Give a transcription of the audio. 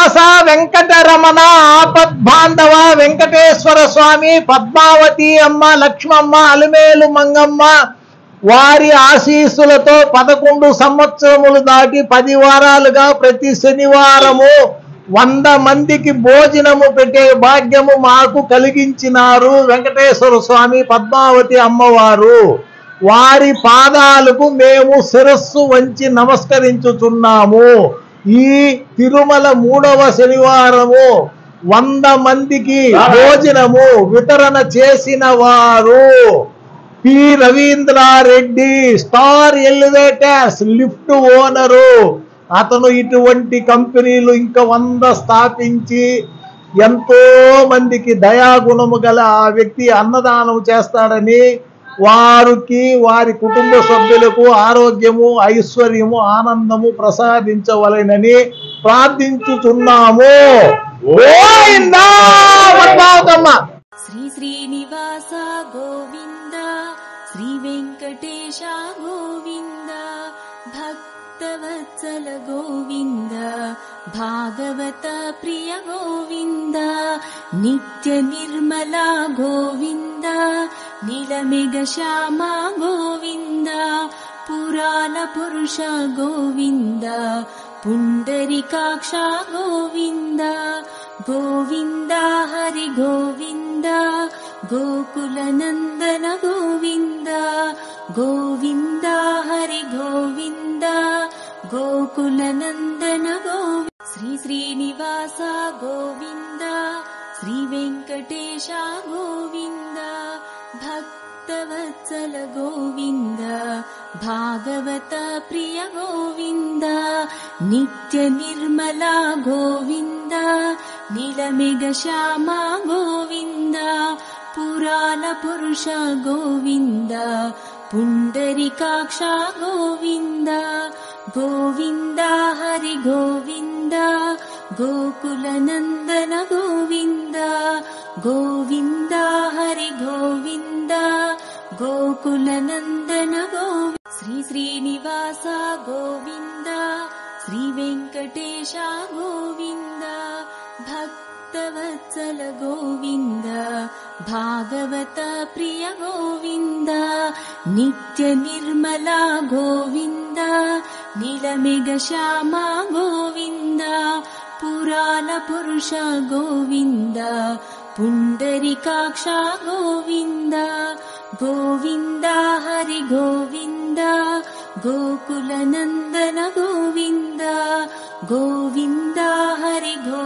శ్రీనివాస వెంకటరమణ ఆపద్బాంధవ వెంకటేశ్వర స్వామి పద్మావతి అమ్మ లక్ష్మమ్మ అలిమేలు మంగమ్మ వారి ఆశీస్సులతో 11 సంవత్సరములు దాటి 10 వారాలుగా ప్రతి శనివారము 100 మందికి భోజనము పెట్టే భాగ్యము మాకు కలిగించినారు వెంకటేశ్వర స్వామి పద్మావతి అమ్మవారు. వారి పాదాలకు మేము శిరస్సు వంచి నమస్కరించుచున్నాము. ఈ తిరుమల 3వ శనివారము 100 మందికి భోజనము వితరణ చేసిన వారు P Ravindra Reddy, star elevators lift owner. అతను ఇటువంటి కంపెనీలు ఇంకా 100 స్థాపించి ఎంతో మందికి దయాగుణము గల ఆ వ్యక్తి అన్నదానం చేస్తాడని వారికి వారి కుటుంబ సభ్యులకు ఆరోగ్యము ఐశ్వర్యము ఆనందము ప్రసాదించవలెనని ప్రార్థించుచున్నాము. గోవిందా పద్మావతమ్మ. శ్రీ శ్రీనివాస గోవింద, శ్రీ వెంకటేశ గోవింద, భక్తవత్సల గోవింద, భాగవత ప్రియ గోవింద, నిత్య నిర్మల గోవింద, నీలమేఘ శ్యామ గోవింద, పురాణ పురుష గోవింద, పుండరీకాక్ష గోవింద, గోవింద హరి గోవింద, గోకుల నందన గోవింద, గోవింద హరి గోవింద, గోకుల నందన గోవింద. శ్రీ శ్రీనివాస గోవింద, శ్రీ వెంకటేశ గోవింద, భక్తవత్సల గోవింద, భాగవత ప్రియ గోవింద, నిత్య నిర్మల గోవింద, నీలమేఘ శ్యామ గోవింద, పురాణ పురుష గోవింద, పుండరీకాక్ష గోవింద, గోవింద హరి గోవింద, గోకుల నందన గోవింద, గోవింద హరి గోవింద, గోకుల నందన గోవింద. శ్రీ శ్రీనివాస గోవింద, శ్రీ వెంకటేశ గోవింద, భక్తవత్సల గోవింద, భాగవత ప్రియ గోవింద, నిత్య నిర్మల గోవింద, నీలమేఘ శ్యామ గోవింద, పురాణ పురుష గోవింద, పుండరీకాక్ష గోవింద, గోవింద హరి గోవింద, గోకుల నందన గోవింద, గోవింద హరి గోవింద.